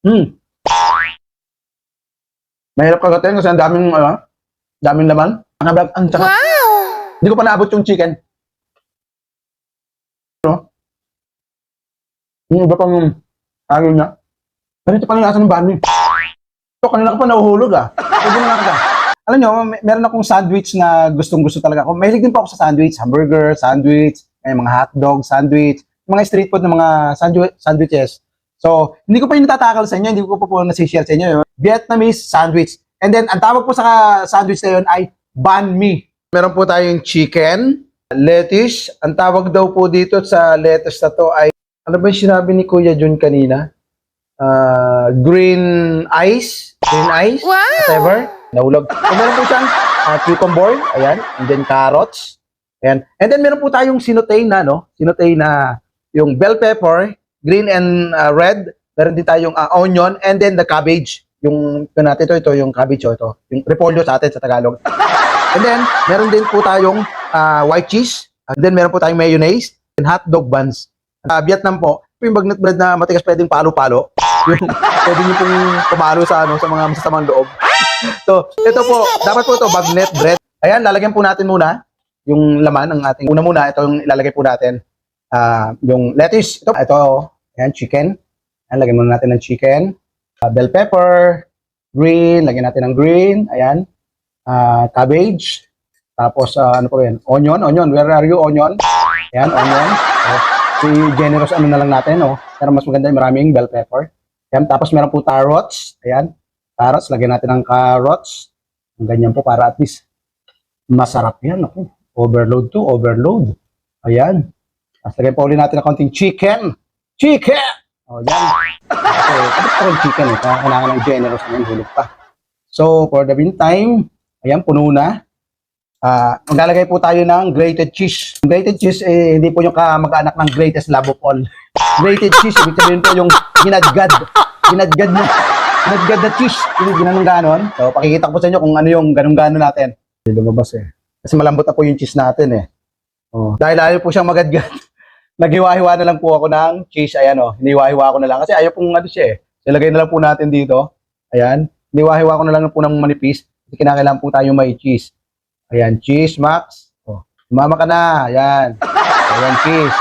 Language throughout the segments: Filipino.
Hmm. Mahirap kagatin kasi ang daming laman. Ang sarap. Hindi ko pa naabot yung chicken. No? Yung iba pang ano niya. Ganito pala lasa ng banh mi. Ito, kanina ka pa nahuhulog Pwede na lang. Alam nyo, meron akong sandwich na gustong-gusto talaga ako. Mahilig din po ako sa sandwich. Hamburger, sandwich, mga hotdog, sandwich, mga street food na mga sandwiches. So, hindi ko pa yung natatakal sa inyo, hindi ko pa po nasishare sa inyo. Vietnamese sandwich. And then, ang tawag po sa sandwich na yun ay banh mi. Meron po tayong chicken, lettuce. Ang tawag daw po dito sa lettuce na to ay, ano ba yung sinabi ni Kuya Jun kanina? Green ice, whatever. Nahulog. So, meron po siyang cucumber, ayan, and then carrots. Ayan. And then meron po tayong sinutay na, sinutay na yung bell pepper, green and red. Meron din tayong onion, and then the cabbage. Yung natin ito yung cabbage, ito. Yung repolyo sa atin sa Tagalog. And then, meron din po tayong white cheese. And then, meron po tayong mayonnaise and hot dog buns. Vietnam po, yung bagnet bread na matigas pwedeng palo-palo. Yung pwede nyo pong pumalo sa mga masasamang loob. So, ito po, dapat po ito, bagnet bread. Ayan, lalagyan po natin muna yung laman ng ating, una muna, ito yung ilalagay po natin. Yung lettuce, ito, ayan, chicken. Ayan, lagyan muna natin ng chicken. Bell pepper, green, lagyan natin ng green, ayan. Cabbage. Tapos, ano po yan? Onion, where are you, onion? Ayan, onion. So, generous ano na lang natin, pero mas maganda yung maraming bell pepper. Ayan, tapos meron po carrots. Ayan, carrots. Lagyan natin ng carrots. Ganyan po para at least masarap yan. Okay. Overload to, overload. Ayan. Tapos lagyan po ulit natin ng konting chicken. Chicken! O, yan. So, kapit pa rin chicken. Kaya kailangan ng generous na yung hulog pa. So, for the meantime, ayan, puno na. Maglalagay po tayo ng grated cheese. Grated cheese, hindi po yung kamag-anak ng greatest love of all. Grated cheese, ibig sabihin po yung ginadgad na cheese. Yung ginanong ganon. So, pakikita ko po sa inyo kung ano yung ganong-ganon natin. Hindi lumabas Kasi malambot na po yung cheese natin Dahil ayaw po siyang magadgad. Naghiwa-hiwa na lang po ako ng cheese. Ayan hiniwa-hiwa ko na lang. Kasi ayaw pong siya Ilagay na lang po natin dito. Ayan. Hiniwa-hiwa ko na lang po ng manipis. Kasi kinakailangan po tayo may cheese. Ayan, cheese, Max. Mama ka na. Ayan. Ayan, cheese.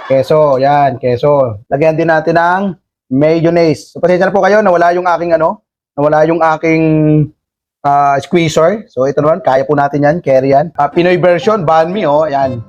Keso, yan, keso. Lagyan din natin ng mayonnaise. So, pasensya na po kayo, nawala yung aking squeezer. So, ito naman, kaya po natin yan, carry yan. Pinoy version, banh mi, ayan.